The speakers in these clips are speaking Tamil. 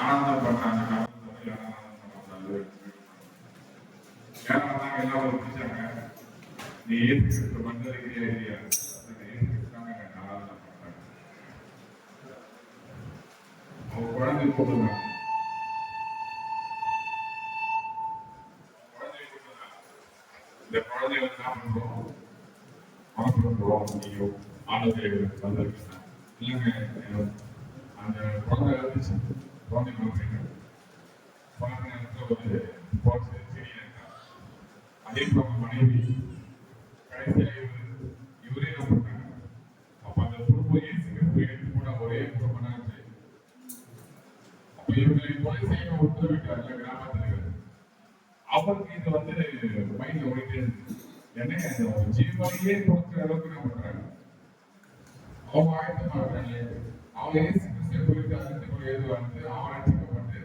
ஆனந்தம் பண்றாங்க. ஆனந்தம் பண்ணக்கூடாது. ஏன்னா எல்லாரும் பிடிச்சாங்க. நீ ஏற்று மண்டலிக்கிறியா இல்லையா? ஏற்றுக்கிட்டாங்க. ஆனந்தம் பண்றாங்க. அவங்க குழந்தை போடுவாங்க. இந்த குழந்தை வந்து என்ன பண்றோம்? வளர்க்குறோம். நீங்க ஆனந்த வந்திருக்கீங்க இல்லைங்க. அந்த குழந்தை இருந்துச்சு. குழந்தை ஒரு அதே போல மனைவி கடைசியா இவரே என்ன பண்றாங்க? அப்ப அந்த குடும்பம் ஏற்று கூட ஒரே குடும்பம் தான். அப்ப இவர்களை கொலை செய்ய உத்தரவிட்டார் கிராமத்தில். அவருக்கு இது வந்து மைண்ட்ல ஓடிட்டே இருக்கு. என்ன ஜீவனையே கொடுக்கிற அளவுக்கு என்ன பண்றாங்க? அவங்க ஆயத்தமா இருக்காங்க. அவங்க குறித்து அறிந்து கொள்ள வந்து ஆராய்ச்சிக்கப்பட்டு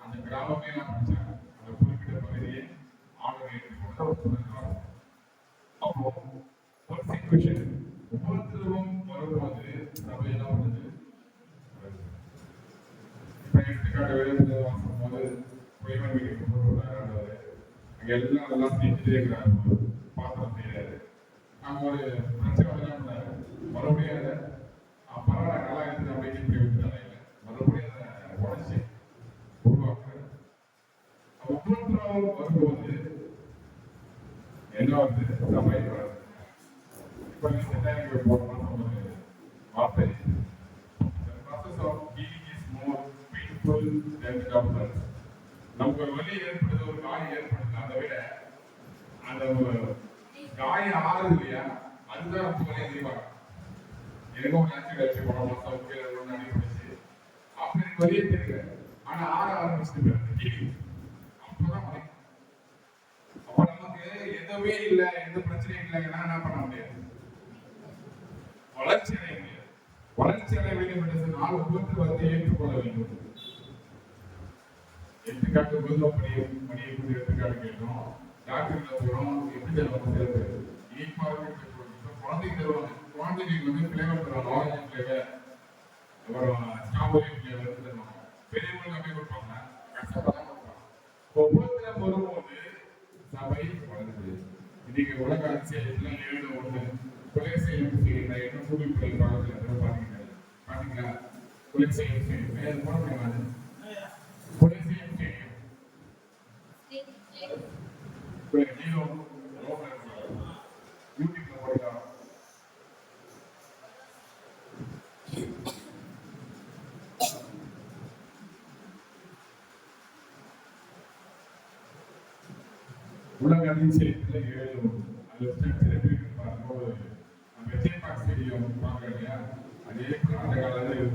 அந்த கிராமமே என்ன பண்ணிச்சாங்க? அந்த குறிப்பிட்ட பகுதியை ஆளுநர் ஏற்றுக்கொண்டு அப்போ பர்சிக்யூஷன் ஒவ்வொருத்தரும் வரும்போது சபை என்ன பண்ணுது? இப்ப எடுத்துக்காட்டு வேலை வாசிக்கும் போது குறைவன் வீட்டுக்கு போடுறாரு. அங்க எல்லாம் அதெல்லாம் செஞ்சுட்டே இருக்கிறாரு. பாத்திரம் செய்யறாரு. அங்க ஒரு பிரச்சனை பண்ணாரு. மறுபடியும் பரவாயில்ல நல்லா இருந்து அப்படின்னு இப்படி விட்டுறாங்க. மறுபடியும் அதை உடச்சி உருவாக்குறாரு. ஒவ்வொருத்தரும் வரும்போது என்ன வந்து சபை இப்ப ரீசெண்டாக போன மாசம் ஒரு வார்த்தை நமக்கு ஒரு வலி ஏற்படுது, ஒரு காயம் ஏற்படுது. அதை விட அந்த காயம் ஆறுது இல்லையா, அதுதான் ரொம்ப வலி அதிகமாக. எனக்கும் ஒரு ஆக்சிடென்ட் போன மாசம் கீழே அடிபடுச்சு. அப்ப எனக்கு வலியே தெரியல. ஆனா ஆரம்பிச்சுட்டு அப்பதான் வலி. அப்ப நமக்கு எதுவுமே இல்லை, எந்த பிரச்சனையும் இல்லைங்கன்னா என்ன பண்ண முடியாது? வளர்ச்சி அடைய முடியாது. வளர்ச்சி அடைய வேண்டும் என்று சொன்னால் ஒவ்வொருத்தர் வந்து ஏற்றுக்கொள்ள வேண்டும். எடுத்துக்காட்டு மணியை கொண்டு எடுத்துக்காட்டு கேட்டோம். டாக்டர்ல போறோம், எப்படி நம்ம சேர்ந்து குழந்தைங்க தருவாங்க. குழந்தைங்களுக்கு வந்து பிளேவர் தருவாங்க. ஆரஞ்சு பிளேவர், அப்புறம் ஸ்ட்ராபெரி பிளேவர் தருவாங்க. பெரியவங்களுக்கு அப்படியே கொடுப்பாங்க. கஷ்டப்பதான் கொடுப்பாங்க. ஒவ்வொருத்தரும் வரும்போது சபை வளருது. இன்னைக்கு உலக அரசியல் 7-1 கொலை செய்யும் என்ன கூகுள் பிள்ளை பாடத்தில் பாத்தீங்களா? கொலை செய்யும் வேறு போன கொலை செய்யும் யூடியூப்ல போடலாம். உலக அதிசயத்துல 7 பார்க்கும்போது நம்ம விஜயபாக் ஸ்டேடியம் பார்க்கறோம் இல்லையா? அதே போல அந்த காலத்துல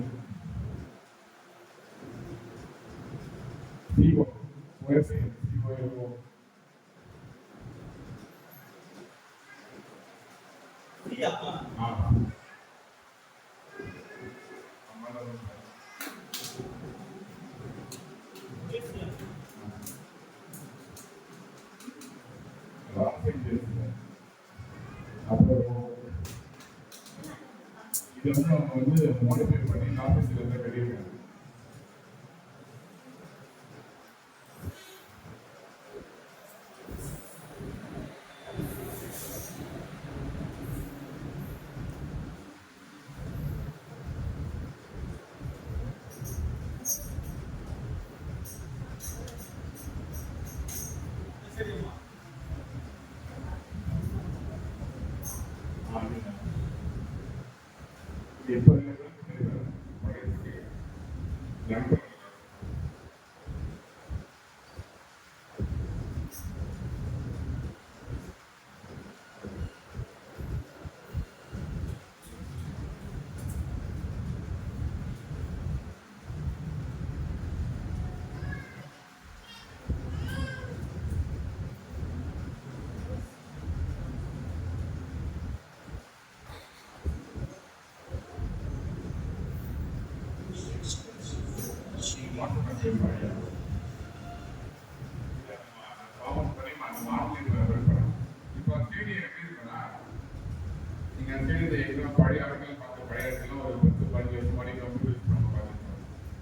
இதெல்லாம் வந்து மாடிஃபை பண்ணி ஆஃபீஸில் இருந்தால் கட்டியிருக்காங்க. எப்போ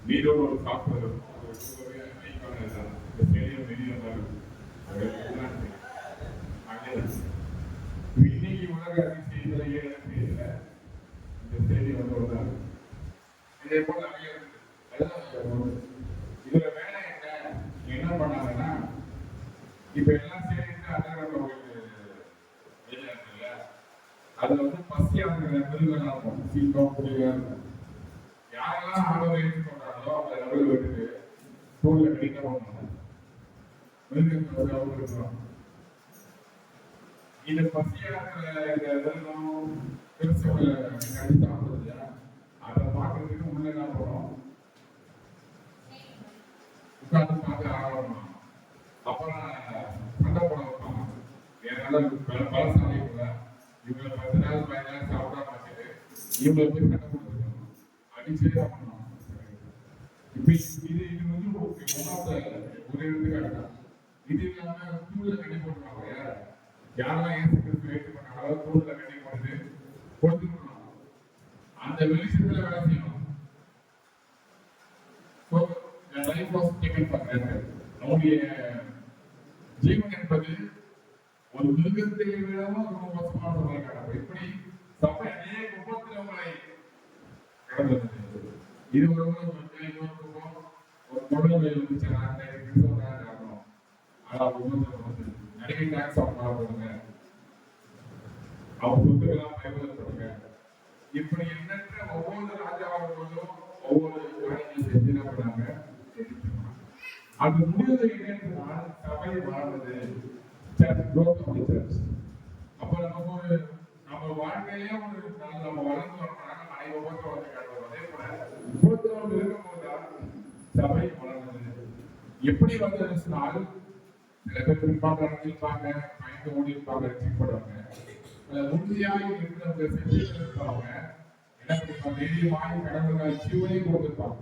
நீரோடு ஒரு அப்போ ஐக்கான இந்த ஸ்டேடியம் வெளியே இன்னைக்கு உலக அதிசயத்துல 7 தேதியில இந்த ஸ்டேடியம் வந்து வந்தாங்க. இதே போல நிறைய இதுல வேலை என்ன பண்ணாங்கன்னா, இப்ப எல்லாம் சேர்ந்து அண்டர் வெளியா இருக்குல்ல, அதுல வந்து பசியான மிருகங்களா இருக்கும், சீக்கம் புலியா இருக்கும். யாரெல்லாம் ஆர்வம் ஏற்றுக்கொண்டாங்களோ அதை நடுவில் விட்டுட்டு ஸ்கூல்ல கிடைக்க போனாங்க. மிருகங்களை அவங்க இருக்கிறோம். இது பசியா இருக்கிற மிருகம் பெருசு கடி சாப்பிடுறது, அதை பார்க்கறதுக்கு முன்னே என்ன போனோம், உட்காந்து பார்த்து ஆகணும். அப்புறம் சண்டை போட வைப்பாங்க. ஏன்னால பலசாலி கூட இவங்களை 10 நாள் 15 நாள் சாப்பிடாம வச்சுட்டு இவங்களை போய் சண்டை போட்டுருக்கணும், அடிச்சே பண்ணணும். இப்ப இது வந்து ஒன்னாவது ஒரே எடுத்துக்காட்டு. இது இல்லாம தூள்ல கட்டி போட்டுருவாங்க. யாரெல்லாம் ஏசு கிறிஸ்து வெயிட் பண்ணாங்களோ தூள்ல கட்டி போட்டு கொடுத்துருக்கணும். அந்த வெளிச்சத்துல வேலை செய்யணும். நம்முடைய ஜீவன் என்பது ஒரு மிருகத்தை விடவும் ரொம்ப மோசமான சொல்றாங்க. இப்படி சபை அநேக உபத்திரவங்களை கடந்தது. இது ஒரு குழந்தை இருந்துச்சு, நடிகை டாக்ஸ் அவங்க அவங்க சொத்துக்கெல்லாம் பயன்படுத்தப்படுங்க. இப்படி எண்ணற்ற ஒவ்வொரு ராஜாவர்களும் ஒவ்வொரு காரியங்களை செஞ்சு என்ன பண்ணாங்க. அது முடிவு என்னென்றால் சபை வாழ்வது, அப்ப நமக்கு நம்ம வாழ்க்கையிலே ஒரு நம்ம வளர்ந்து வரணும். மனை உபத்திரவத்தை காட்டுவோம். அதே போல உபத்திரவம் இருக்கும்போதுதான் சபை வளர்ந்தது. எப்படி வந்ததுனால் சில பேர் பின்பாக இருப்பாங்க, பயந்து ஓடி இருப்பாங்க, ரசிக்கப்படுவாங்க. உறுதியாக இருக்கிறவங்க செஞ்சு இருப்பாங்க. என்ன பண்ணிப்பாங்க, தைரியமாய் கடவுள் ஜீவனையும் கொடுத்திருப்பாங்க.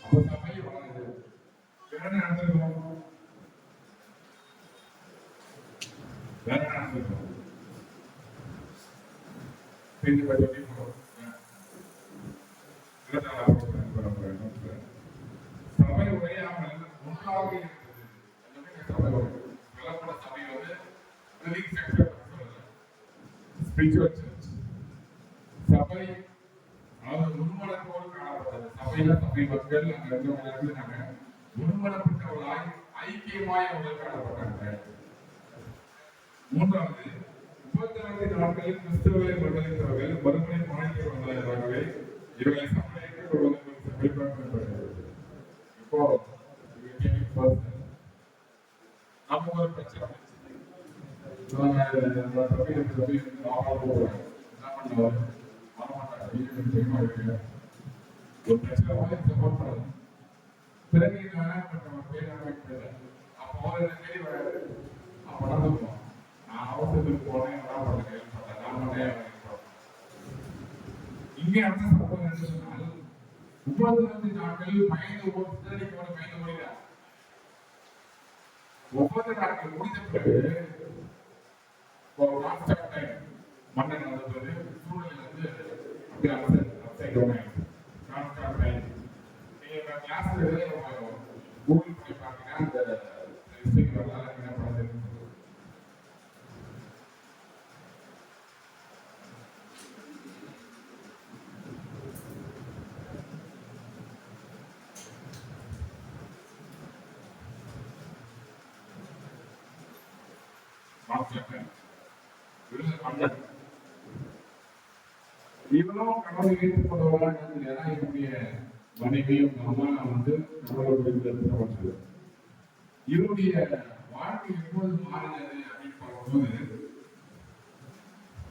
அப்ப சபை வளருது. வேற நடந்திருக்கோம், வேற நடந்திருக்கோம். சபை உரையாமல் ஒன்றாக இருந்தது. சபை விளம்பர சபை வந்து ஸ்பிரிச்சுவல் சர்ச். சபை அதாவது உண்மனத்தோடு காணப்பட்டது. சபையில சபை மக்கள் அங்க இருந்தவங்க உண்மனப்பட்டவர்களாய் ஐக்கியமாய் அவர்கள் காணப்பட்டாங்க. மூன்றாவது, உபத்திரவத்தின் நாட்களில் கிறிஸ்துவை மறுதலித்தவர்கள் மறுபடியும் மாநிலர்களாகவே இவர்களை சபைக்கு வெளிப்படுத்தப்பட்டது. இப்போ நம்ம ஒரு பிரச்சனை ஒரு பிரச்சனை சப்போர்ட் பண்ணது. பிறகு அப்போ தேடி வராது. அப்ப நடந்துருக்கோம். நான் அவசரத்துக்கு போனேன், இங்கே அடுத்த சம்பவம் என்ன சொன்னால், 30 நாட்கள் பயந்து பயந்து ஓடினார். 30 நாட்கள் முடிந்த பிறகு மன்னன் வந்தது. சூழ்நிலை வந்து நீங்க கிளாஸ்ல கூகுள் பண்ணி பார்த்தீங்கன்னா அந்த விஷயங்கள் வரலாறு என்ன படம் இவனும் கடவுளை ஏற்றுக்கொண்டவர்களாக ஏன்னா என்னுடைய மனைவியும் அம்மா வந்து நம்மளோட இவருடைய வாழ்க்கை எப்போது மாறினது அப்படின்னு பார்க்கும்போது,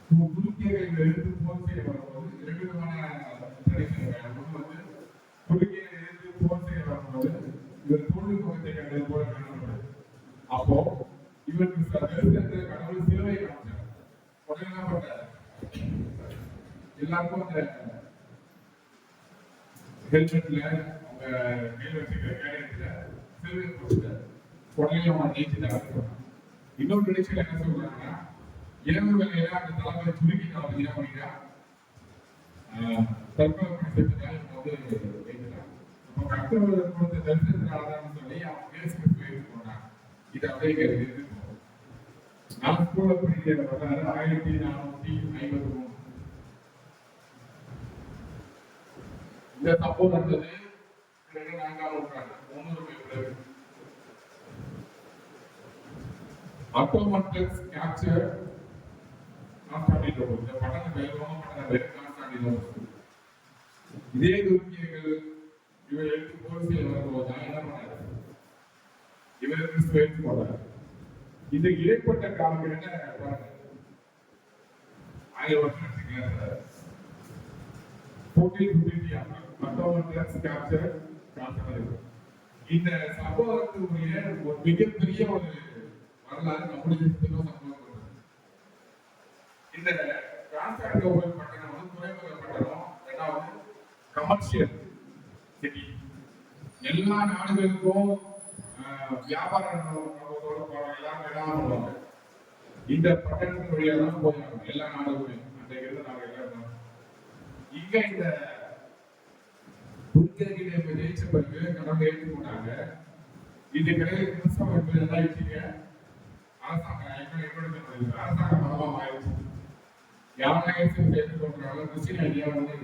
துருக்கியர்கள் எடுத்து போர் செய்ய வரும்போது 2 விதமான ட்ரெடிஷன்கள். ஒன்று வந்து துருக்கியை எடுத்து போர் செய்ய வரும்போது இவர் தொழில்நுட்பத்தை கண்டது போல காணப்படுது. அப்போ இவருக்கு கடவுள் சிலுவை காமிச்சார். உடனே என்ன பண்றாரு, எல்லாருக்கும் அந்த ஹெல்மெட்ல அவங்க மேல் வச்சுக்கிற கேடயத்துல சிலுவை போட்டுட்டாரு. உடனே அவன் ஜெயிச்சுட்டாங்க. இன்னொரு நிகழ்ச்சியில் என்ன சொல்றாங்கன்னா, இரவு வேலையில அந்த தலைமையை சுருக்கிட்டாங்க. என்ன பண்ணிட்டா தற்கொலை பண்ணி செஞ்சுட்டா இவங்க வந்து ஜெயிச்சுட்டாங்க. கர்த்தர் கொடுத்த தரிசனத்தினாலதான் சொல்லி அவங்க இயேசு போனாங்க. இது அப்படியே இருக்கும். நான் ஸ்கூல்ல படிக்கிற 1453 இந்த சம்பவம் நடந்தது 4ஆம் நூற்றாண்டு 300 பிறகு. Ottoman captured Constantinople. இந்த பட்டணம் பேர் ரோம பட்டணம் பேர் கான்ஸ்டான்டினோபிள். இதே துருக்கியர்கள் இவர் எடுத்து போர் செய்ய வரும்போது என்ன பண்ணாரு? இவர் கிறிஸ்துவை ஏற்றுக்கொண்டார். இந்த இடைப்பட்ட காலம் என்ன பாருங்க, 1000 வருஷம் வச்சுக்கலாம். 1453 Ottoman captured Constantinople. இந்த சம்பவத்துடைய ஒரு மிகப்பெரிய ஒரு வரலாறு நம்முடைய சம்பவம். இந்த கான்ஸ்டான்டினோபிள் பட்டணம் வந்து துறைமுக பட்டணம், இரண்டாவது கமர்ஷியல் சிட்டி. எல்லா நாடுகளுக்கும் வியாபாரம் எல்லாரும் இந்த பட்டணத்தின் வழியா தான் போயாங்க. எல்லா நாடுகளுமே அன்றைக்கு இருந்த நாடுகள் இங்க இந்த துருக்கியர்களை ஜெயிச்ச பிறகு கடவுளை ஏற்றுக்கொண்டாங்க. இந்த கிடையாது கிறிஸ்தவ என்பது என்ன ஆயிடுச்சுங்க? அரசாங்க மதமாக ஆயிடுச்சு. யாரெல்லாம் ஏற்றுக்கொண்டாலும் கிறிஸ்டின் ஐடியா வந்து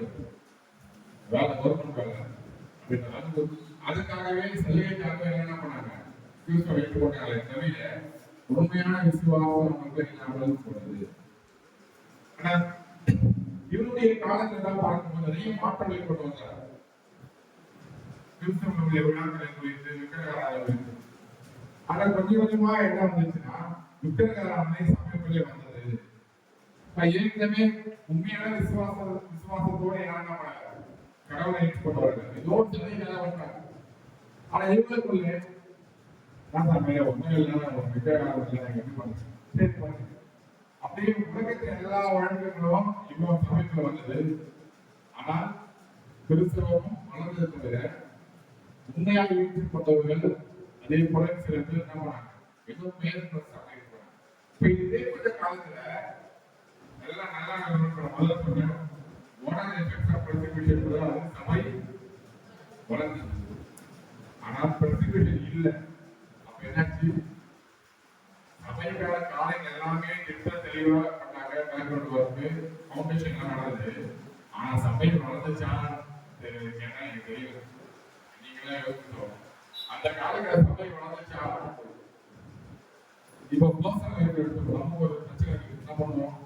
வேலை கவர்மெண்ட் வேலை. அதுக்காகவே சலுகைக்காக என்ன பண்ணாங்க? கிறிஸ்தவ ஏற்றுக்கொண்டாங்களே தவிர உண்மையான விசுவாசம் மக்கள் இல்லாமல் போனது. ஆனா இவருடைய காலத்துல தான் பார்க்கும்போது நிறைய மாற்றங்களை கொண்டு வந்தார். கிறிஸ்தவனுடைய விழாக்களை குறித்து விக்கிரகாராதனை. ஆனா கொஞ்சம் கொஞ்சமா என்ன வந்துச்சுன்னா விக்கிரகாராதனை சமயத்திலே வந்தது. ஏற்கனவே உண்மையான விசுவாசத்தோட யாரும் நம்ம கடவுளை ஏற்றுக்கொண்டார்கள். ஏதோ சிலைகளை வந்தாங்க. ஆனா இவங்களுக்குள்ளே நான் சமையல உண்மையில விக்கிரகாராதனை எப்படி பண்ணுச்சு? சரி பண்ணுங்க. அப்படியே உலகத்தின் எல்லா வழக்குகளும் இவ்வளவு சமயத்துல வந்தது. ஆனால் கிறிஸ்தவமும் வளர்ந்தது தவிர உண்மையாக வீட்டில் கொண்டவர்கள் அதே போல சில பேர் என்ன பண்ணாங்க? ஏதோ பேர் இப்ப இதே போன்ற காலத்துல எல்லாம் நல்லா முதல்ல சொன்னேன். சபை வளர்ந்தது. ஆனால் பெர்சிக்யூஷன் இல்லை. அப்ப என்னாச்சு? சபைக்கான காலைகள் எல்லாமே திட்ட தெளிவா பண்ணாங்க. பேக்ரவுண்ட் ஒர்க்கு ஃபவுண்டேஷன் எல்லாம் நடந்தது. ஆனா சபை வளர்ந்துச்சா என்ன எனக்கு தெரியல. நீங்களே யோசிச்சோம் அந்த காலத்துல சபை வளர்ந்துச்சா? இப்ப மோசம் எடுத்துக்கணும். நம்ம ஒரு பிரச்சனை என்ன பண்ணுவோம்?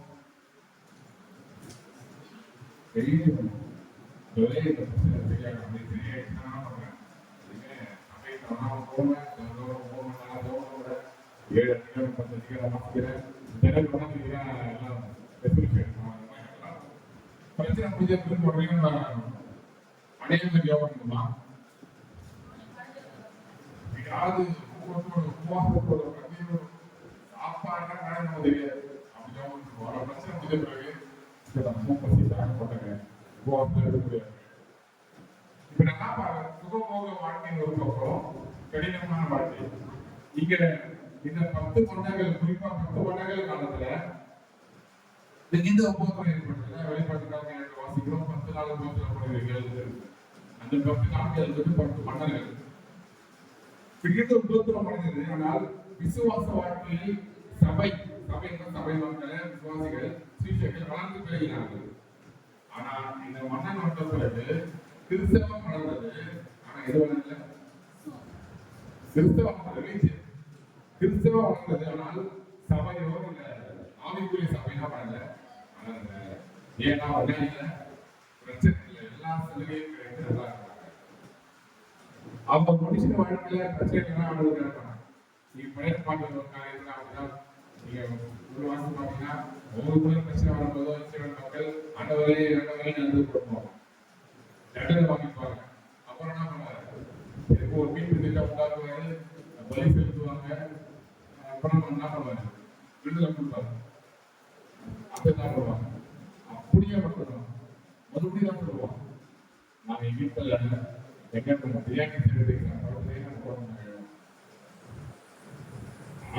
பெரிய பிரச்சனை தெரியாது. அப்படி தெரியாதுன்னா பண்றேன். சபை போவேன் 7 அதிகாரம் 10 அதிகாரம் வாசிக்கிறேன். ஜனல் வணங்குகிறேன். எல்லாம் பிரச்சனை முடிஞ்சதுக்கு உடனே அடையாளம் யோகமா யாரு உபவாசத்தோட கண்ணீரோட சாப்பாடுனா நமக்கு தெரியாது. அப்படி யோகம் பிரச்சனை முடிஞ்ச பிறகு பசி தாங்க போட்டாங்க. உபவாசம் எடுக்க முடியாது. இப்ப நல்லா பாருங்க, சுகபோக வாழ்க்கையின் ஒரு பக்கம், கடினமான வாழ்க்கை. இங்க இந்த 10 கொண்டார்கள், குறிப்பா 10 கொண்டார்கள் காலத்துல இந்த உபோதம் ஏற்பட்டது. வெளிப்பாட்டுக்காக வாசிக்கிறோம். 10 நாள் உபோதம். அந்த 10 நாட்கள் என்பது 10 மன்னர்கள் பிடித்த உபோதம் அடைந்தது. ஆனால் விசுவாச வாழ்க்கையில் சபை சபை மக்களை விசுவாசிகள் சீஷர்கள் வளர்ந்து பெறுகிறார்கள். ஆனா இந்த மன்னன் வந்த பிறகு கிறிஸ்தவம் வளர்ந்தது. ஆனா எது வளரல? கிறிஸ்தவம் வளர்ந்தது. ஆனால் சபையோ இல்ல ஆவிக்குரிய சபைனா வளரல. ஏன்னா இல்ல பிரச்சனை இல்லை. எல்லா சலுகையும் கிடைத்து நல்லா இருக்காங்க. அவங்க மனுஷன் வாழ்க்கையில பிரச்சனைகள்லாம் அவங்களுக்கு இருப்பாங்க. நீங்க பழைய பாட்டு அப்படிதான் நீங்க ஒரு வாசம் பாத்தீங்கன்னா ஒவ்வொரு பிரச்சனை வரும்போதோ மக்கள் ஆண்டவரே நடந்து கொடுப்போம். தண்டனை வாங்கிப்பாங்க. அப்புறம் என்ன பண்ணுவாரு? ஒரு மீன் திட்டம் உண்டாக்குவாரு, பலி செலுத்துவாங்க. அப்புறம் என்ன பண்ணுவாரு? விடுதலை கொடுப்பாரு. அப்படிதான் பண்ணுவாங்க. அப்படியே பண்ணுவாங்க. மறுபடியும் தான் சொல்லுவாங்க. நாங்க வீட்டில் எங்க பிரியாணி செய்யறதுக்கு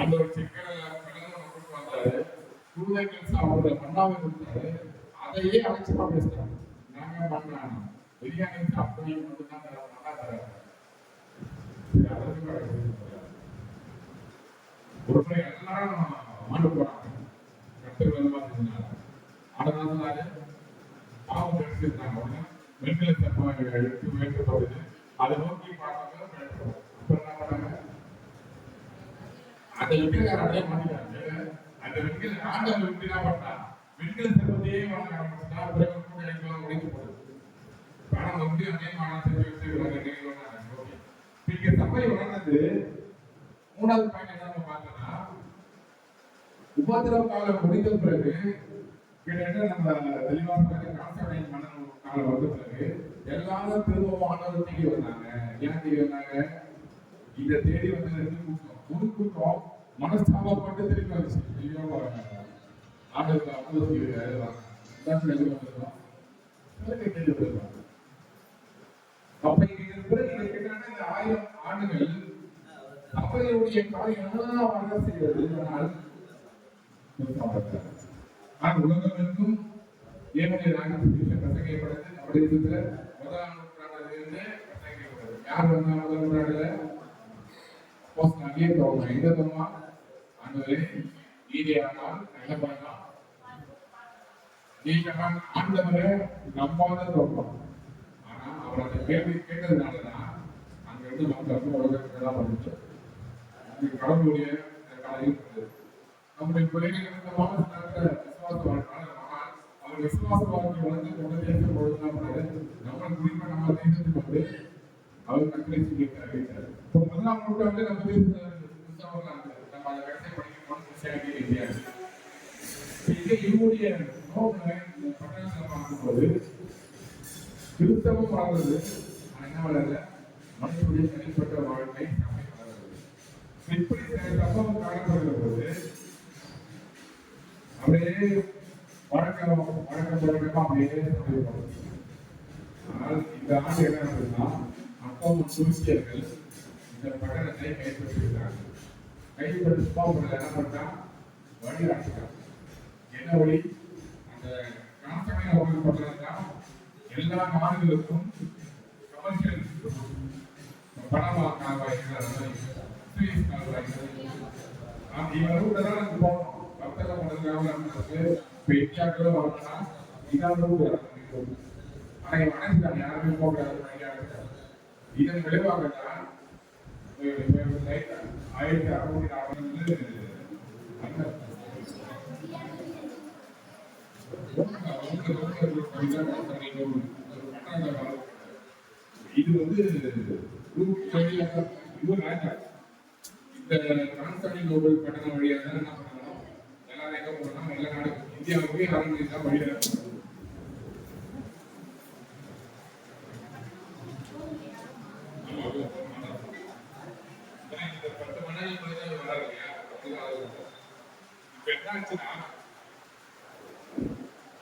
ஆண்டவர் சிக்கன வந்தாரு. குருதைகள் சாப்பிடுற மண்ணாவை கொடுத்தாரு. அதையே அலட்சியமா பேசுறாங்க. நாங்க பண்ணலாம். பிரியாணி சாப்பிட்டு மட்டும்தான் நல்லா தராங்க. ஒரு முறை எல்லாரும் மாண்டு போறாங்க. கட்டர் வேலை பார்த்தீங்கன்னா அதனால பாவம் எடுத்துருந்தாங்க. உடனே வெண்கல சப்பா எடுத்து வேண்டப்படுது. அதை நோக்கி பார்த்தாங்க. அப்ப என்ன பண்ணாங்க? அந்த வெண்கல அப்படியே மாட்டிட்டாங்க. அந்த வெண்கல ஆண்டவர் எப்படி என்ன பண்ணா? வெண்கல சப்பத்தையே வாங்க ஆரம்பிச்சுட்டா. பிறகு கூட எனக்கு உடைச்சு போடுது. பணம் வந்து அதே மானம் செஞ்சு வச்சு இங்க சபை வளர்ந்தது. மூணாவது பாயிண்ட் என்ன நம்ம பார்த்தோம்னா, உபத்திரவ காலம் முடிந்த பிறகு கிட்டத்தட்ட நம்ம தெளிவாக கான்சனை மன்னன் காலம் வந்த பிறகு எல்லாரும் திரும்பவும் ஆண்டவர் தேடி வந்தாங்க. ஏன் தேடி வந்தாங்க? இதை தேடி வந்து ரெண்டு கூட்டம். ஒரு கூட்டம் மனஸ்தாபப்பட்டு திரும்பி வந்துச்சு. ஐயோ ஆண்டவருக்கு அவ்வளவு வந்துருக்கோம். அப்ப இதற்கு பிறகு கேட்டாங்க, இந்த 1000 ஆண்டுகள் சபையுடைய காரியம் எல்லாம் செய்வது. உலகம் இருக்கும் ஏனுடைய பிரசங்கியப்படுது. அப்படி இருக்கிற முதலாம் நூற்றாண்டிலிருந்து பிரசங்கிக்கப்படுது. யார் வந்தா முதல் நூற்றாண்டுல? எந்த தோமா ஆண்டவரே ஈடியானால் என்ன பண்ணலாம்? நீங்க ஆண்டவரை நம்பாத தோற்றம். ஆனா அவர் அந்த கேள்வி கேட்டதுனாலதான் அங்க இருந்து மக்களுக்கு உலகத்தான் வந்துச்சு. கடவுளுடைய காலையும் நம்முடைய பிள்ளைகள் விசுவாச வாழ்க்கை அவர் விசுவாச வாழ்க்கை வளர்ந்து கொண்டு தேசம் பொழுது நம்ம குறிப்பா நம்ம தேசத்துக்கு வந்து அவர் கட்டளை சொல்லியிருக்காரு. இப்போ முதலாம் நூற்றாண்டு நம்ம நம்ம அதை கடைசி படிக்கணும்னு கிறிஸ்டியானிட்டி இந்தியா. இங்கே இவருடைய பட்டணத்தில் பார்க்கும்போது கிறிஸ்தவம் வளர்ந்தது. என்ன வளரல? மனுஷனுடைய தனிப்பட்ட வாழ்க்கை சபை வளர்ந்தது. இப்படி சம்பவம் காணப்படுகிற போது அப்படியே வழக்கம் அப்படியே சமைப்படும். ஆனால் இந்த ஆண்டு என்ன நடந்ததுன்னா, அப்பவும் துருக்கியர்கள் இந்த பட்டணத்தை கைப்பற்றிருக்கிறார்கள். கைப்பற்றி என்ன பண்ணா? வழி ஆட்சிட்டாங்க. என்ன வழி? அந்த காசமையான ஒரு பட்டணம் தான் எல்லா நாடுகளுக்கும் கமர்ஷியல் பணமா கால்வாய்கள் கால்வாய்கள் இவரோட தான் நமக்கு போகணும். பக்கத்தில் போனதுக்காக பெரியாக்களும் வரணும்னா இதாவது ஆனா இவன் அனைத்து யாருமே போகிறாரு. இதன் விளைவாக தான் 1640 இது வந்து இந்த கான்ஸ்டாண்டின் நோபல் பட்டணம் வழியாக தான் என்ன பண்ணணும்? எல்லாரும் எங்க போகணும்? எல்லா நாடு இந்தியாவுக்கே ஆரம்பி தான் வழியாக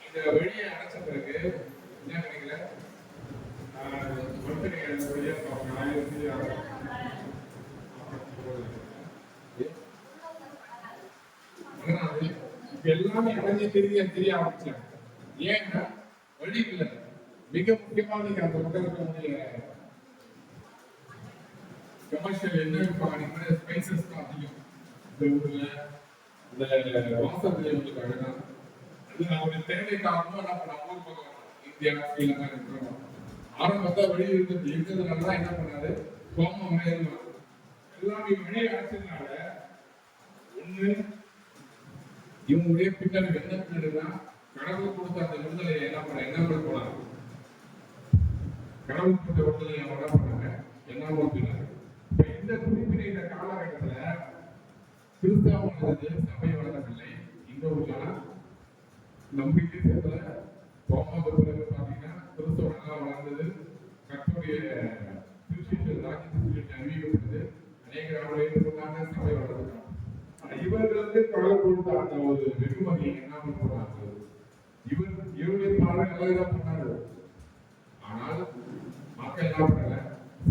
இந்த வழியை அடைச்ச பிறகு என்ன நினைக்கல? எல்லாமே அடைஞ்சு தெரிய ஆரம்பிச்சாங்க. ஏன்னா வழி இல்லை. மிக முக்கியமாக நீங்க அந்த பக்கம் இருக்கக்கூடிய கமர்ஷியல் என்ன ஸ்பைசஸ் தான் அதிகம். இந்த ஊர்ல இந்த வாசத்துல உங்களுக்கு அழகா அது அவருடைய தேவை காரணம் நம்ம ஊர் பக்கம் இந்தியா ஸ்ரீலங்கா இருக்கிறோம். ஆரம்பத்தை வழி இருக்கிறதுனால தான் என்ன பண்ணாரு? கோமம் எல்லாமே வழியை அடைச்சதுனால ஒண்ணு இவங்களுடைய பின்னணி என்ன பின்னணினா, கடவுள் கொடுத்த அந்த விடுதலையை என்ன பண்ண போனாங்க? கடவுள் கொடுத்த விடுதலை என்ன பண்ணாங்க? என்ன பின்னாங்க? இந்த குறிப்பிட்ட இந்த காலகட்டத்துல கிறிஸ்தவம் வளர்ந்தது, சபை வளரவில்லை. இன்னொரு நம்பிக்கை சேர்த்துல பிறகு பார்த்தீங்கன்னா கிறிஸ்தவம் நல்லா வளர்ந்தது. கர்த்தருடைய அறிவிக்கப்பட்டது. அநேக ஏற்றுக்கொண்டாங்க, சபை வளர்ந்தாங்க. இவர்களுக்கு கடவுள் கொடுத்த அந்த ஒரு வெகுமதி என்ன போனாங்க? இவருடைய பார்வை நல்லதான் பண்ணாரு. ஆனால் மக்கள் என்ன பண்ணல?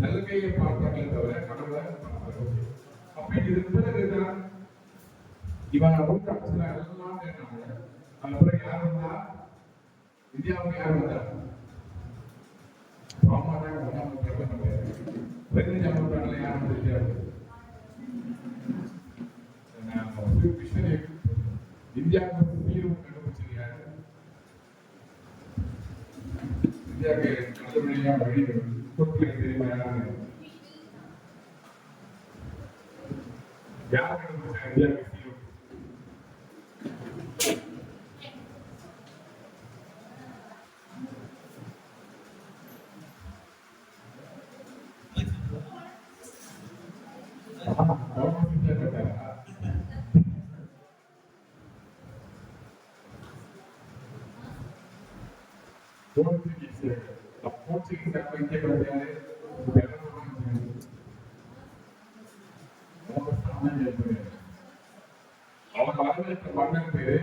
சலுகையை பார்த்தாங்களே தவிர கடவுளை பார்த்தாங்க. அப்ப இதுக்கு பிறகுதான் இவன் எல்லாம் கேட்டாங்க. அதுக்கப்புறம் யார் வந்தா? இந்தியாவுக்கு யார் வந்தா? ரோமாதான் 1ஆம் நூற்றாண்டுல 15ஆம் நூற்றாண்டுல யாரும் தெரியாது. மிஷனரி இந்தியாவுக்கு தீர்வு கண்டுபிடிச்சிருக்காரு. இந்தியாவுக்கு நல்ல வழியா வழி கொடுத்து தெரியுமா யாரு கண்டுபிடிச்சாங்க இந்தியாவுக்கு தீர்வு? அவங்க வரவேற்ற மன்னன் பேரு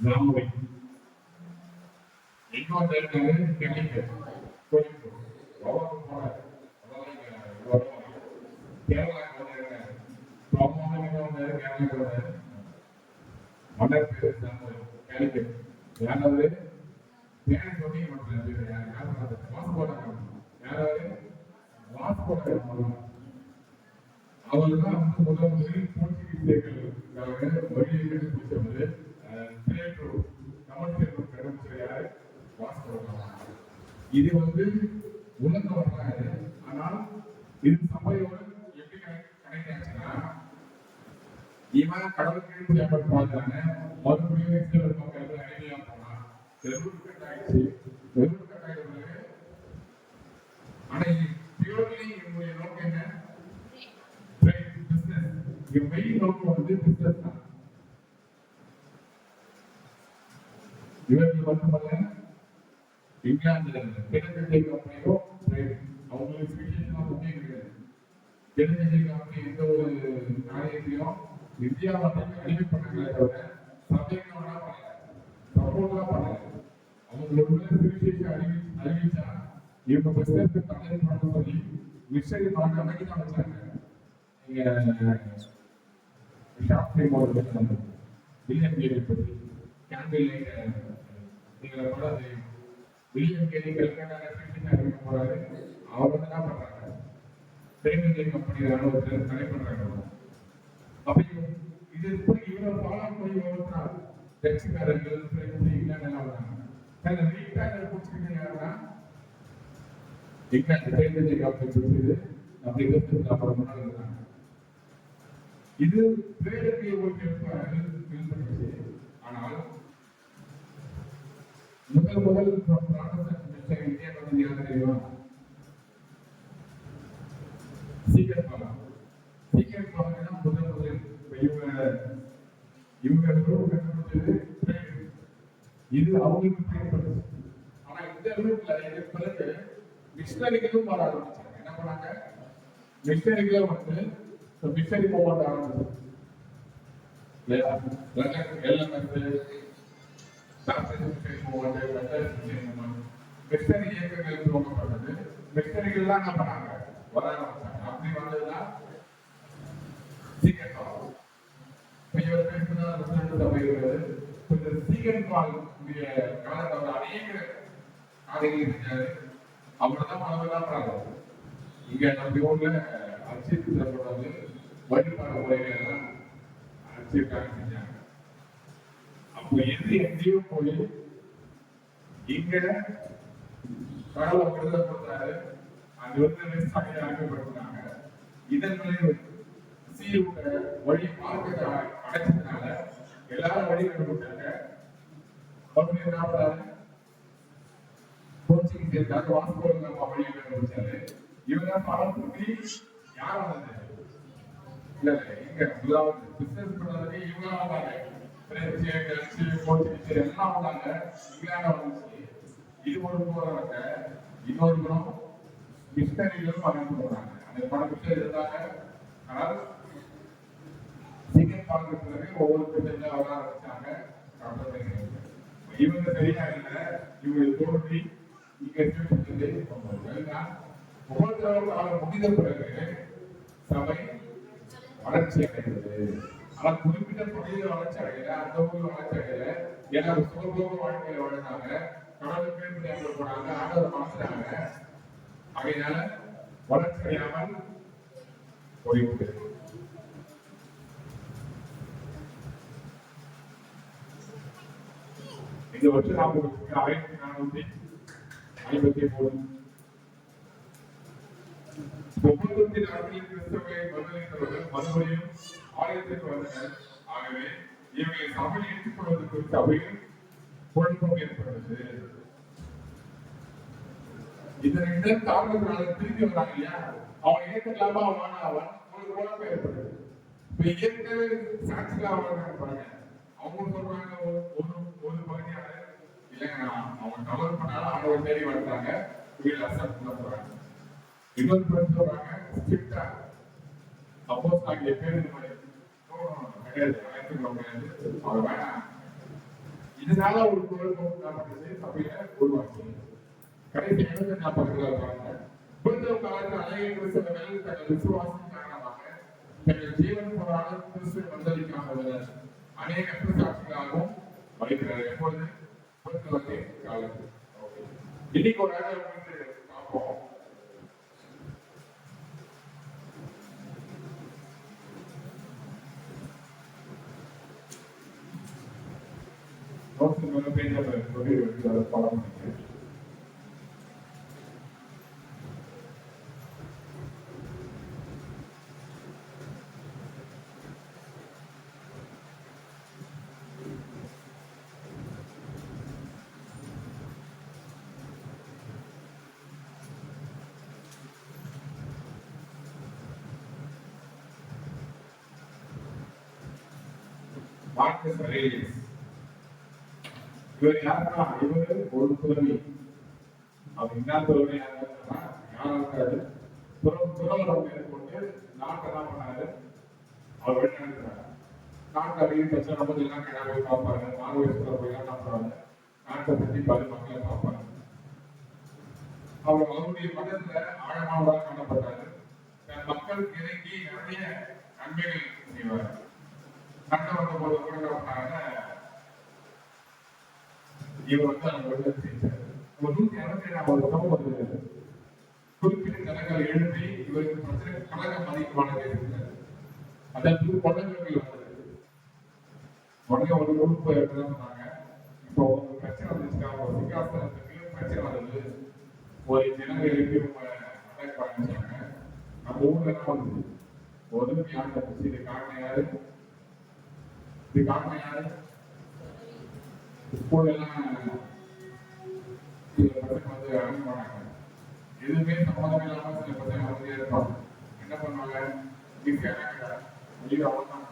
ஜாம்பை. எங்க வந்தாரு? கெமிக்கல் கோயம்புத்தூர். அவங்க போனார். கேரளாக்கு வந்தாரு. கேரளாக்கு வந்தாரு. மன்னர் பேரு ஜாம்பை கெமிக்கல். யாராவது பேரை சொல்லி மாட்டாரு. யாராவது அவர்தான் முதல் முதலில் போர்ச்சுகீசியர்களுக்காக வழியை கண்டுபிடிச்சவர். யாரு? இது உலக வரலாறு. ஆனால் இது சபையோடு எப்படி கனெக்ட் ஆச்சுன்னா, இவன் கடவுள் கீழ்படி அமர்ப்பாங்க. மறுபடியும் அடிமையா போனா கட்டாயிடுச்சு. ஆனா பியூர்லி என்னுடைய நோக்கம் என்ன? பிசினஸ். மெயின் நோக்கம் பிசினஸ் தான். இவர்கள் மட்டுமல்ல, இங்கிலாந்து கிழக்கத்திய கம்பெனியோ அவங்களுக்கு விசேஷமா முக்கியம் கிடையாது. கிழக்கத்திய கம்பெனி எந்த ஒரு காரியத்தையும் இந்தியாவை அடிமை பண்ணாங்களே தவிர சபைக்கு பண்ணல, சப்போர்ட்லாம் பண்ணல. அவங்களோட விசேஷம் அறிவிச்சா இவங்க பிசினஸ் தடை பண்ண சொல்லி மிஷனரி மார்க் அமைக்க தான் வச்சாங்க. நீங்க ஷாப்பிங் மால் வில்லியம் கேரி பற்றி கேண்டில் லைட் நீங்க கூட அது வில்லியம் கேரி கல்கட்டா அறிவிக்க போறாரு. அவங்க என்ன பண்றாங்க? பெரிய கம்பெனி ராணுவத்தில் தடை பண்றாங்க. அப்ப இது இவரை ஃபாலோ பண்ணி ஓடுறாங்க. டச்சுக்காரர்கள் இங்கிலாந்து எல்லாம் வராங்க. ரீட்டாக பிடிச்சிருக்கீங்க யாருன்னா இங்கிலாந்து கம்பெனி அப்படி இருக்காங்க. இது பேருக்கு ஒரு ஆனால் முதல் இந்தியா தெரியுமா? சீக்கிரம் பாலம். சீக்கிரம் பாலம் முதல் இவங்க கண்டுபிடிச்சது. இது அவங்களுக்கு பயன்படுது. ஆனா இந்த ரூட்ல இதுக்கு பிறகு மிஷனரிகளும் வர ஆரம்பிச்சாங்க. என்ன பண்ணாங்க? மிஷனரிகளும் மிஷனரி மூவ்மெண்ட் ஆரம்பிச்சு மிஷனரி இயக்கங்கள் துவங்கப்பட்டது. மிஷனரிகள் தான் என்ன பண்ணாங்க? வர ஆரம்பிச்சாங்க. அப்படி வந்ததுதான் சீக்கிரம் பால். இவர் பேசுனது சபை இருக்கிறது. இந்த சீக்கிரம் பால் காலத்தில் அநேக காரியங்கள் செஞ்சாரு. அவர்தான் அளவெல்லாம் பண்றாங்க. இங்க நம்ம ஊர்ல அரிசிட்டு போடுறது வழிபாடு முறைகள் எல்லாம் அரிசிக்காக செஞ்சாங்க. அப்போ எது எங்கேயோ போய் இங்க கடவுளை விடுதலை கொடுத்தாரு. அந்த விடுதலை சபையை அறிமுகப்படுத்தினாங்க. இதன் விளைவு சீருக்க வழி மார்க்கத்தை அடைச்சதுனால எல்லாரும் வழி கண்டுபிடிச்சாங்க. மறுபடியும் நாற்பதாரு போர்ச்சுகீசியர்களுக்காக வாஸ்கோட வழியை கண்டுபிடிச்சாரு. இவங்க பணம் கூட்டி யார் வந்தது? இல்ல இங்க முதலாவது பிசினஸ் பண்றதுக்கு இவங்க வந்தாங்க. பிரெஞ்சு, டச்சு, போர்ச்சுகீசியர் எல்லாம் வந்தாங்க. இங்கிலாந்து வந்துச்சு. இது ஒரு போறாங்க. இன்னொரு புறம் மிஷனரிகளும் பணம் போடுறாங்க. அந்த பணம் மிஷனரி இருந்தாங்க. ஆனால் சீக்கிரம் பார்க்கறதுக்கு ஒவ்வொரு பிரச்சனை வர ஆரம்பிச்சாங்க. இவங்க சரியா இல்லை. இவங்க தோன்றி இங்க ஒவ்வொரு காலம் முடிந்த பிறகு சபை வளர்ச்சி அடைந்தது. ஆனா குறிப்பிட்ட பகுதியில வளர்ச்சி அடையல, அந்த ஊர்ல வளர்ச்சி அடையல. ஏன்னா சுகபோக வாழ்க்கையில வாழ்ந்தாங்க, கடவுள் பேர் தெரியாமல் போனாங்க, ஆண்டவரை மாத்துறாங்க. ஆகையினால வளர்ச்சி அடையாமல் போய்விட்டது. இந்த வருஷம் 1453 ஒவ்வொரு நாட்களில் கிறிஸ்தவர்களை மறுதளித்தவர்கள் மறுபடியும் ஆலயத்திற்கு வந்தனர். ஆகவே இவர்களை சபையில் ஏற்றுக்கொள்வது குறித்து அவையில் குழப்பம் ஏற்படுவது. இதன் காரணத்தினால திரும்பி வராங்க இல்லையா, அவன் ஏற்கலாமா அவன் உங்களுக்கு குழப்பம் ஏற்படுது. இப்ப ஏற்கனவே சாட்சிகளா வராங்க பாருங்க, அவங்க சொல்றாங்க ஒரு பகுதியாளர் இல்லைங்க அவங்க தவறு பண்ணாலும் ஆண்டவர் தேடி வளர்த்தாங்க, வீடு அசப்ட் பண்ண போறாங்க. இன்னொரு பேர் சொல்றாங்க ஸ்ட்ரிக்டா சப்போஸ் நாங்க பேர் இந்த மாதிரி அவர் வேணாம். இதனால ஒரு குழப்பம் சபையில உருவாக்கி கடைசி 75 பாருங்க, புரிதல் காலத்தில் அநேக கிறிஸ்தவர்கள் தங்கள் விசுவாசம் காரணமாக தங்கள் ஜீவன் போராட கிறிஸ்துவ மந்தளிக்காமல் அநேக சாட்சிகளாகவும் வைக்கிறார். எப்பொழுது புரிதல் காலத்தில் இன்னைக்கு ஒரு ஆள் பார்ப்போம். பேஜ் அதை ஃபாலோ பண்ணிக்கிறேன். மார்க்கஸ் அரேலியஸ் இவர் யாருன்னா, இவரு ஒரு துறவி. அவர் என்ன துறவி யாராவது துறவரம் மேற்கொண்டு நாட்டை என்ன பண்ணாரு, அவர் வழிநடத்துறாரு. நாட்டை அறிவு பிரச்சனை நம்ம எல்லாம் கடை போய் பார்ப்பாரு, மார்வயசுல போய் என்ன பண்றாங்க, நாட்டை பற்றி பல மக்களை பார்ப்பாரு. அவர் அவருடைய மனத்துல ஆழமானதாக காணப்பட்டாரு. மக்களுக்கு இறங்கி நிறைய நன்மைகள் செய்வார். சட்டம் வந்த போது கூட என்ன பண்ணாங்க, இவர் அவங்க செஞ்சார். 167 குறிப்பிட்ட கணக்கில் எழுதி இவருக்கு பிரச்சனை கழகம் மதிப்பானது இருக்கிறார். அதற்கு கொள்ளங்கள் வந்தது. உடனே ஒரு உறுப்பு சொன்னாங்க, இப்போ ஒரு பிரச்சனை வந்துச்சுன்னா, ஒரு சிங்காசனத்துக்கு பிரச்சனை வருது, ஒரு ஜனங்கள் எழுப்பி அட்டாக் பண்ணிச்சாங்க. நம்ம ஊர்ல என்ன வந்துச்சு, ஒரு யானை வந்துச்சு. இது காரணம் யாரு? ஸ்கூல்லாம் சில பசங்க வந்து அனுப்பி போனாங்க. எதுவுமே சம்மந்தம் இல்லாம சில பசங்க வந்து இருப்பாங்க. என்ன பண்ணுவாங்க, அவ்வளவுதான்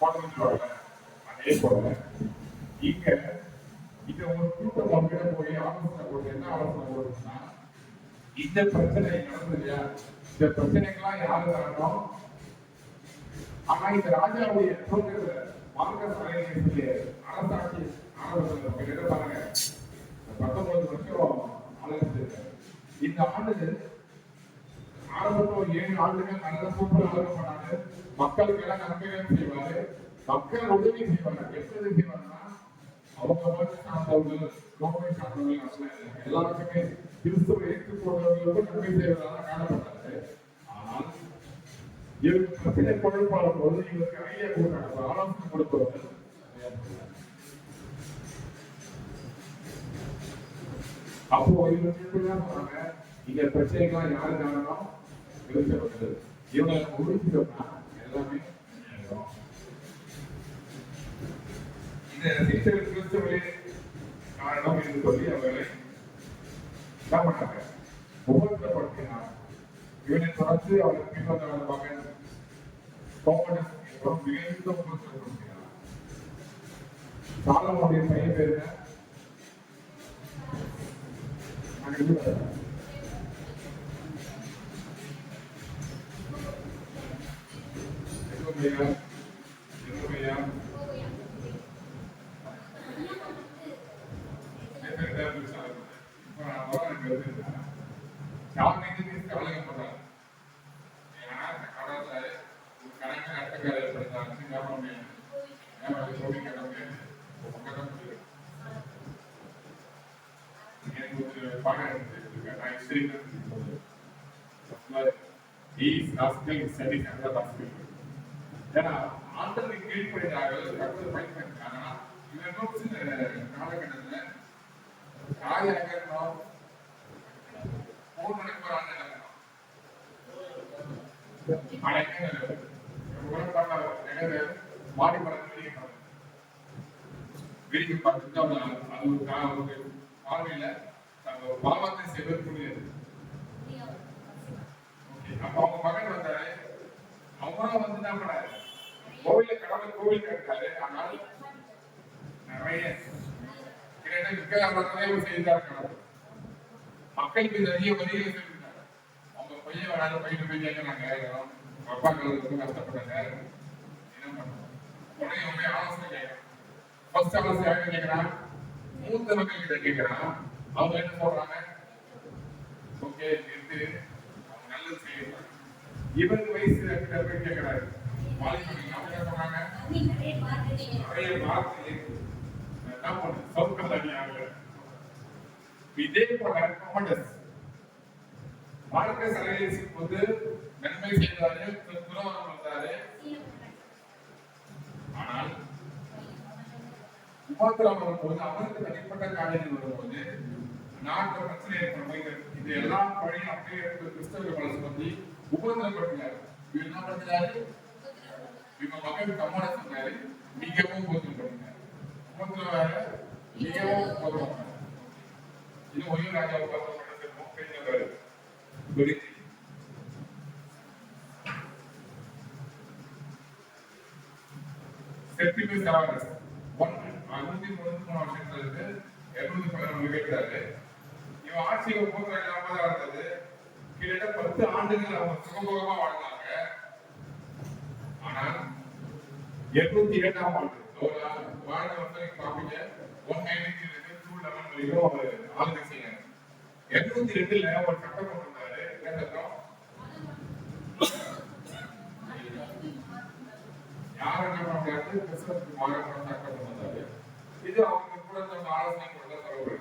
போட்டுருவாங்க. அதே போல இங்க ஒரு கூட்டம் அவங்கிட்ட போய் ஆலோசனை போட்டு என்ன ஆலோசனை போடுறதுன்னா, இந்த பிரச்சனை நடந்தது இல்லையா, இந்த பிரச்சனைக்கெல்லாம் யாரு காரணம்? ஆனா இந்த ராஜாவுடைய தோற்றத்துல மார்க்கஸ் அரேலியஸ் அரசாட்சி ஆரம்பிச்சு பாருங்க, 19 வருஷம் ஆலோசிச்சிருக்காரு. இந்த ஆண்டு ஆரம்பத்தில் ஒரு 7 ஆண்டுகள் நல்ல சூப்பர் ஆலோசனை பண்ணாரு. மக்களுக்கு எல்லாம் நன்மைகள் செய்வாரு, மக்கள் உதவி செய்வாங்க. எப்படி செய்வாங்கன்னா, அவங்க வந்து சார்ந்தவர்கள், கவர்மெண்ட் சார்ந்தவர்கள் எல்லாருக்குமே கிறிஸ்துவ ஏற்றுக்கொண்டவர்களுக்கும் நன்மை செய்வதாக காணப்பட்டாரு. ஆனால் இவருக்கு பிரச்சனை குழப்பாடும் போது இவருக்கு ஐடியா கொடுக்கிறாங்க, ஆலோசனை கொடுப்பவர்கள். அப்போ இவங்க சொன்னாங்க, இந்த பிரச்சனைகள்லாம் யாரு காரணம்? கிறிஸ்தவர்கள். இவங்க முடிச்சுட்டோம்னா எல்லாமே இந்த சிஸ்டர் கிறிஸ்தவர்களே காரணம் என்று சொல்லி அவர்களை என்ன பண்ணாங்க, உபத்திரப்படுத்தினார். இவனை தொடர்ந்து அவர் பின்வந்த மகன் மிகுந்த உபத்திரப்படுத்தினார். சாலமோனுடைய பையன் பேருங்க கணக்கு அட்டக்காரர் அஞ்சு ஞாபகம் சொல்லி கேட்டவங்க எனக்கு ஒரு பாடம் எடுத்துருக்கேன். நான் ஹிஸ்டரி ஏன்னா ஆண்டவரை கீழ்ப்படுகிறார்கள் கர்த்தர் பயன்படுத்தினாங்க. இவன் நோக்கி காலகட்டத்தில் யார் இறங்கணும் 3 மணிக்கு போறாங்க மாடி மரம் வீட்டுக்கு பார்த்துட்டு அது ஒரு பார்வையில பாவத்தை செய்வதற்குரியது. அப்ப அவங்க மகன் வந்தாரு, அவங்களும் வந்து என்ன பண்ணாரு, கோவில கடவுள் கோவில் கட்டாரு. ஆனால் நிறைய செய்தார் கடவுள். மக்களுக்கு நிறைய வரிகளை சொல்லிட்டாங்க. அவங்க பையன் வேணாலும் பையன் போய் கேட்கறாங்க, அப்பா கலந்து கஷ்டப்பட்டாங்க, என்ன பண்ணுவோம் உடனே அவங்க ஆலோசனை கேட்கறான். ஃபர்ஸ்ட் ஆலோசனை யாரு கேட்கறான், மூத்த மக்கள் கிட்ட கேட்கறான். அவங்க என்ன சொல்றாங்க, ஓகே நிறுத்து, அவங்க நல்லது செய்யறாங்க. இவருக்கு வயசு கிட்ட போய் கேட்கறாரு, வாலிபர்கள் அவங்க என்ன சொல்றாங்க, நிறைய வார்த்தை என்ன பண்ணு சவுக்கத்தானி ஆகல. இதே போல கமாண்டர்ஸ் மார்க்கஸ் அரேலியஸுக்கு வந்து நன்மை செய்தாரு, துரோகம் வந்தாரு. ஆனால் உபத்திரம் வரும்போது, அவருக்கு தனிப்பட்ட காரியங்கள் வரும்போது, நாட்டில் பிரச்சனை ஏற்படும்போது, இது எல்லா பழையும் அப்படியே கிறிஸ்தவ மனசு வந்து உபத்திரம் படுத்தினாரு. இவர் என்ன பண்ணினாரு, இவங்க மக்கள் கம்மான சொன்னாரு, மிகவும் உபத்திரம் படுத்தினார். உபத்திரம் வேற, மிகவும் உபத்திரம். இது ஒய்யூ ராஜாவை பார்த்து செல்வம் பேசினாரு. செப்டிமஸ் செவரஸ் 133 வருஷத்துல இருந்து 211 கேட்கிறாரு. இவன் ஆட்சி உபத்திரம் இல்லாம தான் இருந்தது. கிட்டத்தட்ட 10 ஆண்டுகள் அவங்க சுகபோகமா வாழ்ந்தாங்க. ஆனால் 207ஆம் ஆண்டு வாழ்ந்த வருஷம் பாப்பீங்க 193 211 வரைக்கும் அவர் ஆளுகை செய்யறாரு. 202ல ஒரு சட்டம் கொண்டு வந்தாரு. என்ன சட்டம், யாரும் என்ன பண்ண முடியாது, கிறிஸ்தவத்துக்கு மாறப்பட்ட சட்டம் கொண்டு வந்தாரு. இது அவங்க கூட ஆலோசனை கொண்டு தரவு.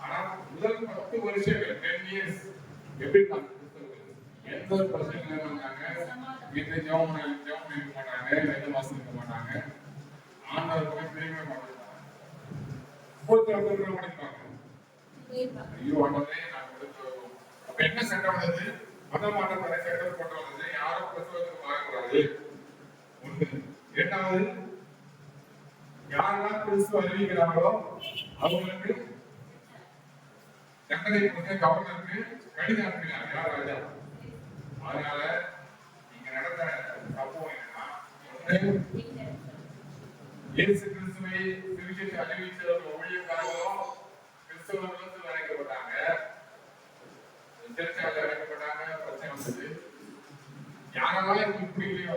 ஆனா முதல் 10 வருஷங்கள் 10 இயர்ஸ் எப்படி எந்த ஒரு பிரச்சனையும் இருந்தாங்க, வீட்டுல ஜெபம் இருக்க மாட்டாங்க, 2 மாசம் இருக்க மாட்டாங்க, ஆண்டவர் தெரியவே மாட்டாங்க. படிப்பாங்க, ஐயோ ஆண்டவரே நான் அப்ப என்ன சட்டம் வந்தது, மதமான தடை சட்டம் கொண்டு வந்தது. யாரும் பிரசவத்துக்கு மாறக்கூடாது. ஒண்ணு. இரண்டாவது, யாரெல்லாம் கிறிஸ்துவ அறிவிக்கிறாங்களோ அவங்களுக்கு தண்டனை கொடுக்க கவர்னருக்கு கடிதம் அனுப்பினார். யார் ராஜா. அதனால இங்க நடந்த சம்பவம் என்னன்னா, இயேசு கிறிஸ்துவை சுவிசேஷ அறிவிச்சவர்கள் ஊழியக்காரர்களோ கிறிஸ்தவர்களும் அழைக்கப்பட்டாங்க, திருச்சாலையில் அழைக்கப்பட்டாங்க. பிரச்சனை வந்தது. யாரெல்லாம் எனக்கு பிடிக்கலையோ,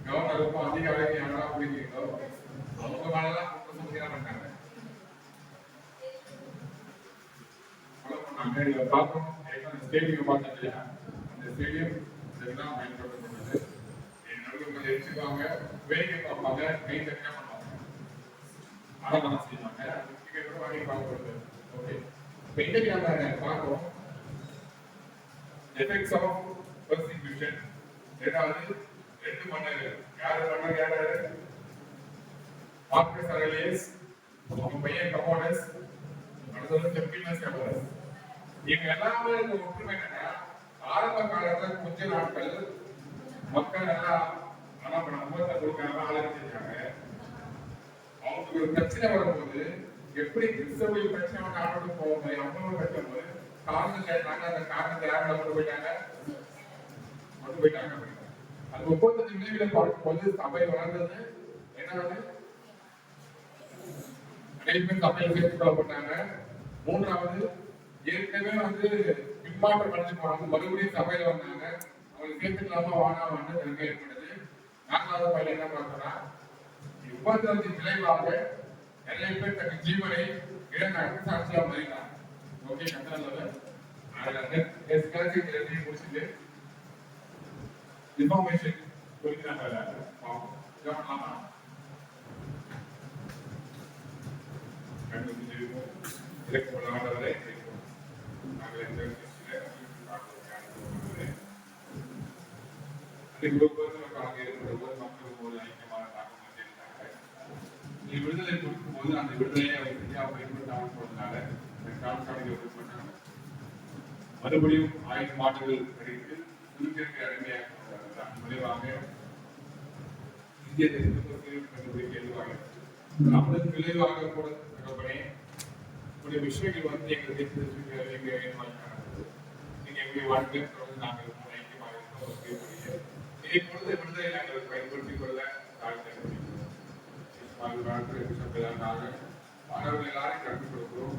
கவர்னருக்கும் அதிகாரிக்கும் யாரெல்லாம் பிடிக்கலையோ அவங்க மேலாம் குற்றம் சுமத்தினா பண்ணாங்க. பார்த்தோம் ஸ்டேடியம் பார்த்தோம் இல்லையா, அந்த ஸ்டேடியம் இதெல்லாம் பயன்படுத்தப்பட்டது. நடுவில் எரிச்சுக்குவாங்க, வேடிக்கை பார்ப்பாங்க, கை தனியாக பண்ணுவாங்க, ஆராதனை செய்வாங்க, டிக்கெட் கூட வாங்கி பார்க்கறது. ஓகே, இப்போ இன்னைக்கு நம்ம பார்ப்போம் எஃபெக்ட்ஸ் ஆஃப் பெர்சிக்யூஷன். ரெண்டாவது 2 மன்னர்கள். யாரு மன்னர், யாரு, மார்க்கஸ் அரேலியஸ், அவங்க பையன் கமோடஸ், அடுத்தது செப்டிமஸ் செவரஸ். இவங்க எல்லாமே ஒற்றுமை என்னன்னா, ஆரம்ப காலத்துல கொஞ்ச நாட்கள் மக்கள் எல்லாம் ஆலோசனை செஞ்சாங்க. அவங்களுக்கு ஒரு பிரச்சனை வரும்போது எப்படி கிறிஸ்தவ பிரச்சனை ஆண்டோடு போகும்போது அவங்களும் பிரச்சனை போது காரணம் கேட்டாங்க. அந்த காரணத்தை யாரும் கொண்டு போயிட்டாங்க. அது 35 நிலைகளை பார்க்கும்போது சபை வளர்ந்தது. என்ன சபையில் சேர்த்துக் கொள்ளப்பட்டாங்க. மூன்றாவது, ஏற்கனவே பின்மாற்றம் அடைஞ்சு போனாங்க, மறுபடியும் சபையில வந்தாங்க. அவங்களுக்கு சேர்த்துக்கலாமா வானாவான்னு தங்க ஏற்படுது. 4வது பையில என்ன பார்த்தோம்னா, உபத்திரத்தின் விளைவாக நிறைய பேர் தங்கள் ஜீவனை இழந்தாங்க, சாட்சியா மறினாங்க. ஓகே, கத்தனால முடிச்சுட்டு இன்ஃபர்மேஷன் குறித்து கவனமா கண்டு முடிவோம். இலக்கு ஆண்டவரை நாங்கள் எந்த விடுதலை கொடுக்கும் போது அந்த விடுதலையை அவர் சரியா பயன்படுத்தாமல் போனதுனால மறுபடியும் 1000 ஆண்டுகள் கழித்து துருக்கிற்கு அடிமையாக விளைவாக இந்திய தேசத்திற்கு கண்டுபிடிக்க எதுவாக அதற்கு விளைவாக கூட தகவலே உங்களுடைய விஷயங்கள் வந்து எங்கள் தேசத்திற்கு நீங்க எங்களுடைய வாழ்க்கையை தொடர்ந்து நாங்கள் ஐக்கியமாக இருக்கோம். இதை பொழுது விடுதலை நாங்கள் பயன்படுத்திக் கொள்ள மாணவர்கள் எல்லாரும் கற்றுக் கொடுக்கிறோம்.